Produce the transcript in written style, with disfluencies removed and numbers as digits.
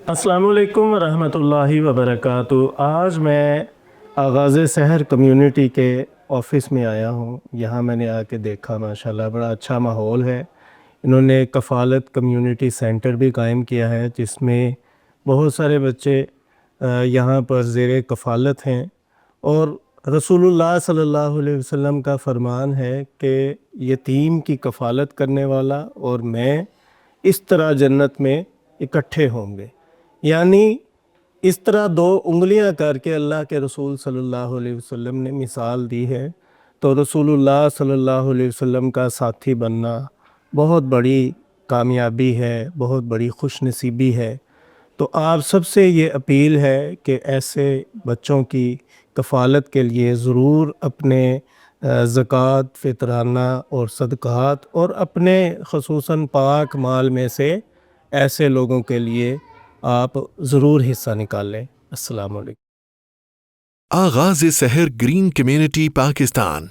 السلام علیکم ورحمۃ اللہ وبرکاتہ۔ آج میں آغاز سحر کمیونٹی کے آفس میں آیا ہوں۔ یہاں میں نے آ کے دیکھا ماشاءاللہ بڑا اچھا ماحول ہے۔ انہوں نے کفالت کمیونٹی سینٹر بھی قائم کیا ہے جس میں بہت سارے بچے یہاں پر زیر کفالت ہیں، اور رسول اللہ صلی اللہ علیہ وسلم کا فرمان ہے کہ یتیم کی کفالت کرنے والا اور میں اس طرح جنت میں اکٹھے ہوں گے۔ یعنی اس طرح دو انگلیاں کر کے اللہ کے رسول صلی اللہ علیہ وسلم نے مثال دی ہے، تو رسول اللہ صلی اللہ علیہ وسلم کا ساتھی بننا بہت بڑی کامیابی ہے، بہت بڑی خوش نصیبی ہے۔ تو آپ سب سے یہ اپیل ہے کہ ایسے بچوں کی کفالت کے لیے ضرور اپنے زکوٰۃ، فطرانہ اور صدقات اور اپنے خصوصاً پاک مال میں سے ایسے لوگوں کے لیے آپ ضرور حصہ نکالیں۔ السلام علیکم۔ آغاز سحر گرین کمیونٹی پاکستان